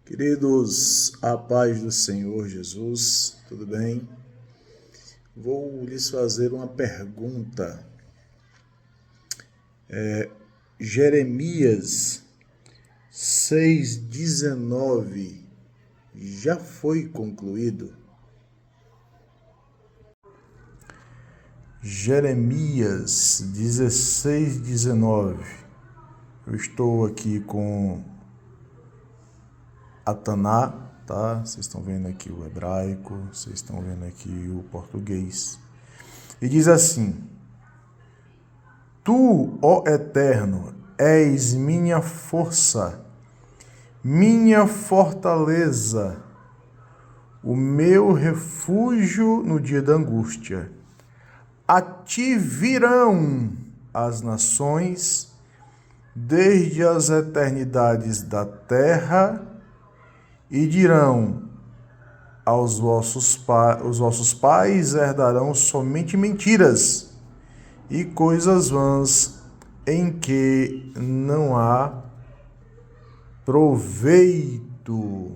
Queridos, a paz do Senhor Jesus, tudo bem? Vou lhes fazer uma pergunta. Jeremias 6,19 já foi concluído? Jeremias 16,19. Eu estou aqui com a Taná, tá? Vocês estão vendo aqui o hebraico, vocês estão vendo aqui o português. E diz assim: Tu, ó Eterno, és minha força, minha fortaleza, o meu refúgio no dia da angústia. A ti virão as nações, desde as eternidades da terra, e dirão aos os vossos pais herdarão somente mentiras e coisas vãs em que não há proveito.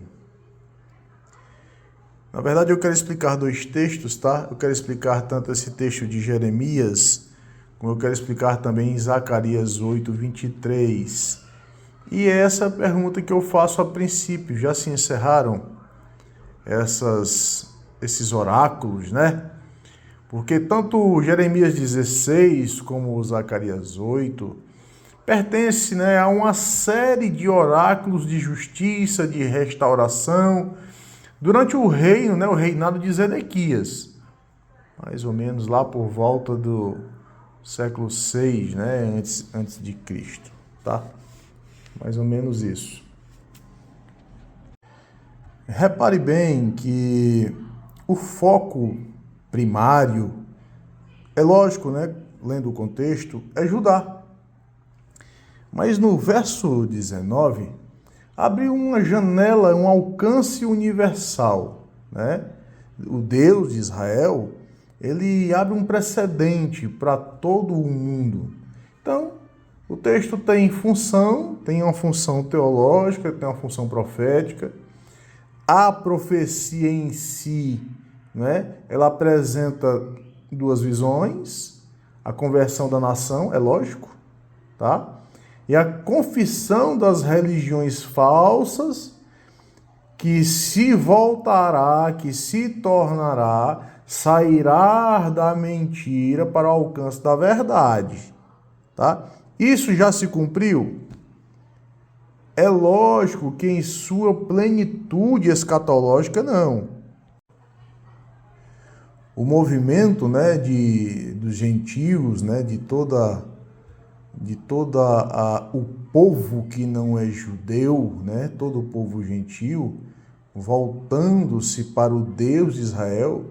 Na verdade, eu quero explicar dois textos, tá? Eu quero explicar tanto esse texto de Jeremias, como eu quero explicar também Zacarias 8:23. E essa é a pergunta que eu faço a princípio. Já se encerraram esses oráculos, né? Porque tanto Jeremias 16 como Zacarias 8 pertence, né, a uma série de oráculos de justiça, de restauração, durante o reino, né, o reinado de Zedequias, mais ou menos lá por volta do século 6, né, antes de Cristo, tá? Mais ou menos isso. Repare bem que o foco primário, é lógico, né, lendo o contexto, é Judá. Mas no verso 19, abre uma janela, um alcance universal, né? O Deus de Israel, ele abre um precedente para todo o mundo. Então, o texto tem uma função teológica, tem uma função profética. A profecia em si, né, ela apresenta duas visões: a conversão da nação, é lógico, tá? E a confissão das religiões falsas, que se voltará, que se tornará, sairá da mentira para o alcance da verdade, tá? Isso já se cumpriu? É lógico que em sua plenitude escatológica não. O movimento, né, dos gentios, né, de toda o povo que não é judeu, né, todo o povo gentio, voltando-se para o Deus de Israel,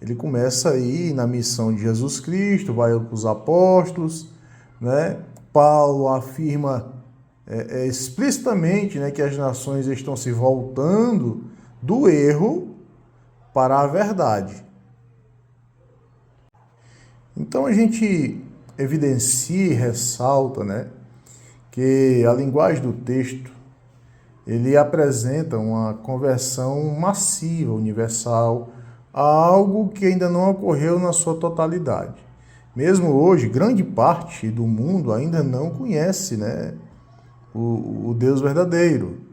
ele começa aí na missão de Jesus Cristo, vai para os apóstolos, né? Paulo afirma explicitamente, né, que as nações estão se voltando do erro para a verdade. Então a gente evidencia e ressalta, né, que a linguagem do texto ele apresenta uma conversão massiva, universal, a algo que ainda não ocorreu na sua totalidade. Mesmo hoje, grande parte do mundo ainda não conhece, né, o Deus verdadeiro.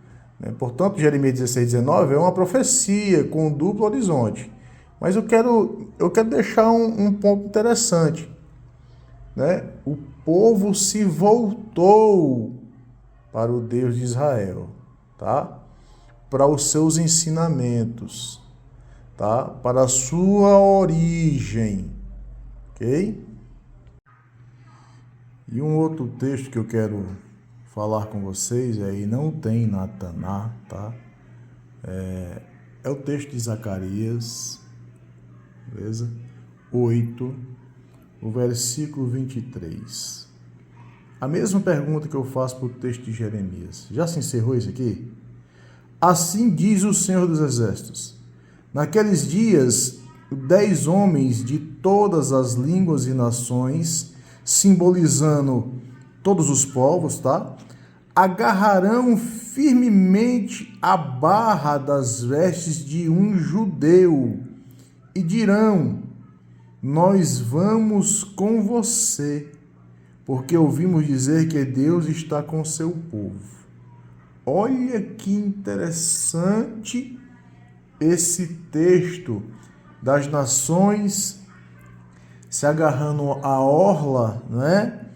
Portanto, Jeremias 16:19 é uma profecia com um duplo horizonte. Mas eu quero deixar um ponto interessante, né? O povo se voltou para o Deus de Israel, tá? Para os seus ensinamentos, tá? Para a sua origem, ok? E um outro texto que eu quero falar com vocês, aí não tem na Taná, tá? É o texto de Zacarias, beleza? 8, o versículo 23. A mesma pergunta que eu faço para o texto de Jeremias. Já se encerrou isso aqui? Assim diz o Senhor dos Exércitos: naqueles dias, 10 homens de todas as línguas e nações, simbolizando todos os povos, tá? agarrarão firmemente a barra das vestes de um judeu e dirão: nós vamos com você, porque ouvimos dizer que Deus está com seu povo. Olha que interessante esse texto das nações se agarrando à orla, né?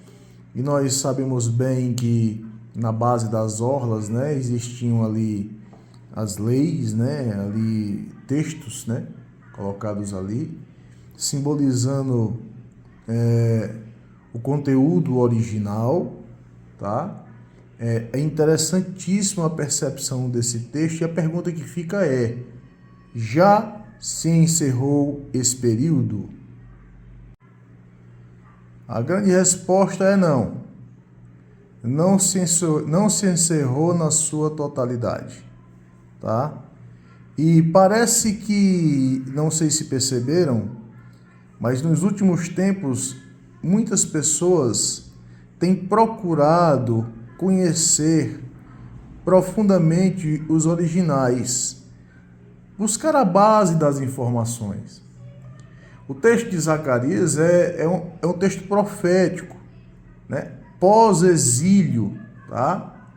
E nós sabemos bem que na base das orlas, né, existiam ali as leis, né, ali textos, né, colocados ali, simbolizando o conteúdo original, tá? É interessantíssima a percepção desse texto e a pergunta que fica é: já se encerrou esse período? A grande resposta é não. Não se encerrou na sua totalidade, tá? E parece que, não sei se perceberam, mas nos últimos tempos, muitas pessoas têm procurado conhecer profundamente os originais, buscar a base das informações. O texto de Zacarias é um texto profético, né? Pós-exílio, tá?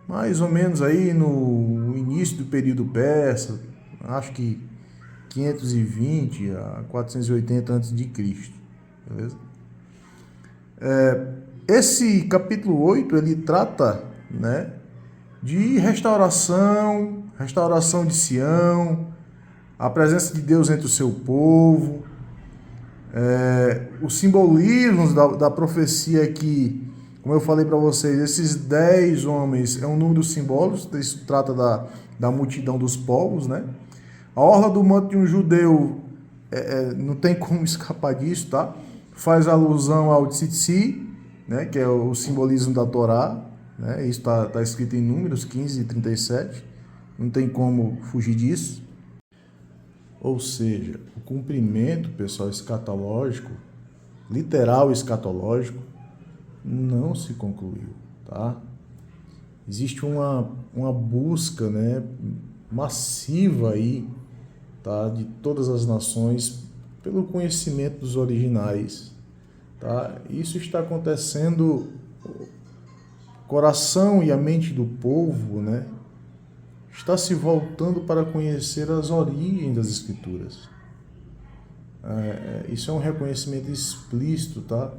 Mais ou menos aí no início do período persa, acho que 520 a 480 a.C., beleza? Esse capítulo 8, ele trata, né, de restauração de Sião, a presença de Deus entre o seu povo, os simbolismos da profecia aqui, como eu falei para vocês, esses 10 homens é um número simbólico, isso trata da multidão dos povos, né? A orla do manto de um judeu, não tem como escapar disso, tá? Faz alusão ao tzitzi, né? Que é o simbolismo da Torá, né? Isso está escrito em Números 15 e 37, não tem como fugir disso. Ou seja, o cumprimento, pessoal, escatológico, literal escatológico, não se concluiu, tá? Existe uma busca, né, massiva aí, tá, de todas as nações pelo conhecimento dos originais, tá? Isso está acontecendo, o coração e a mente do povo, né, está se voltando para conhecer as origens das Escrituras. Isso é um reconhecimento explícito, tá?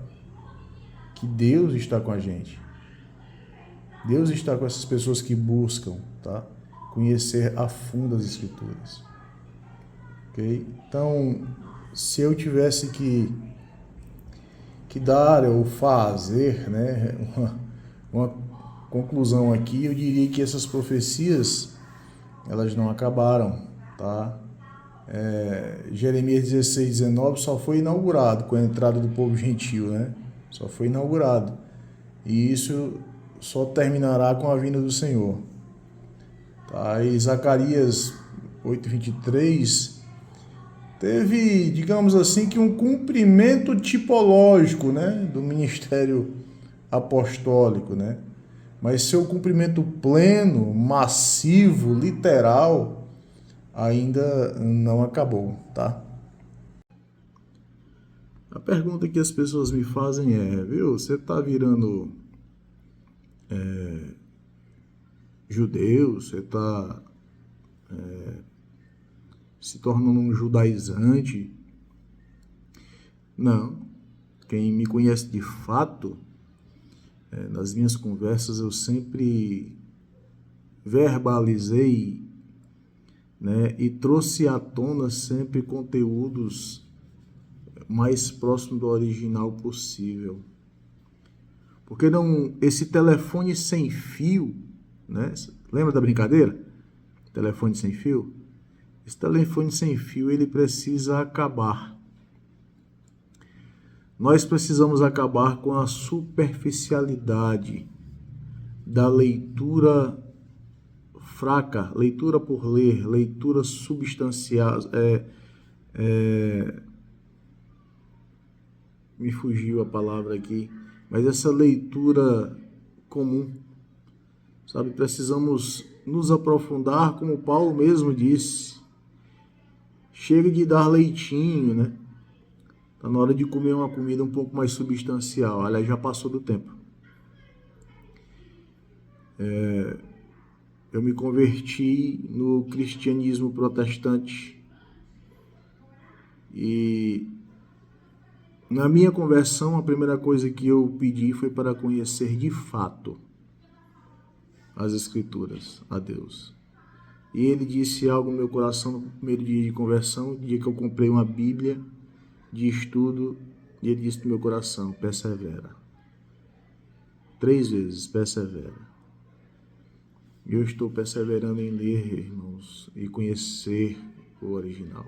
Que Deus está com a gente. Deus está com essas pessoas que buscam, tá? Conhecer a fundo as Escrituras. Ok? Então, se eu tivesse que dar ou fazer, né, uma conclusão aqui, eu diria que essas profecias, elas não acabaram, tá? Jeremias 16, 19 só foi inaugurado com a entrada do povo gentil, né? Só foi inaugurado. E isso só terminará com a vinda do Senhor. Tá? E Zacarias 8:23 teve, digamos assim, que um cumprimento tipológico, né, do ministério apostólico, né? Mas seu cumprimento pleno, massivo, literal, ainda não acabou, tá? A pergunta que as pessoas me fazem é, viu, você está virando judeu, você está se tornando um judaizante? Não. Quem me conhece de fato, nas minhas conversas eu sempre verbalizei, né, e trouxe à tona sempre conteúdos mais próximo do original possível. Porque não, esse telefone sem fio, né? Lembra da brincadeira? Telefone sem fio? Esse telefone sem fio, ele precisa acabar. Nós precisamos acabar com a superficialidade da leitura fraca, leitura por ler, leitura substancial, me fugiu a palavra aqui, mas essa leitura comum, Sabe, precisamos nos aprofundar, como Paulo mesmo disse. Chega de dar leitinho, né? Tá na hora de comer uma comida um pouco mais substancial. Aliás, já passou do tempo. Eu me converti no cristianismo protestante e na minha conversão a primeira coisa que eu pedi foi para conhecer de fato as Escrituras, a Deus. E ele disse algo no meu coração no primeiro dia de conversão, no dia que eu comprei uma Bíblia de estudo, e ele disse no meu coração: persevera. 3 vezes, persevera. Eu estou perseverando em ler, irmãos, e conhecer o original.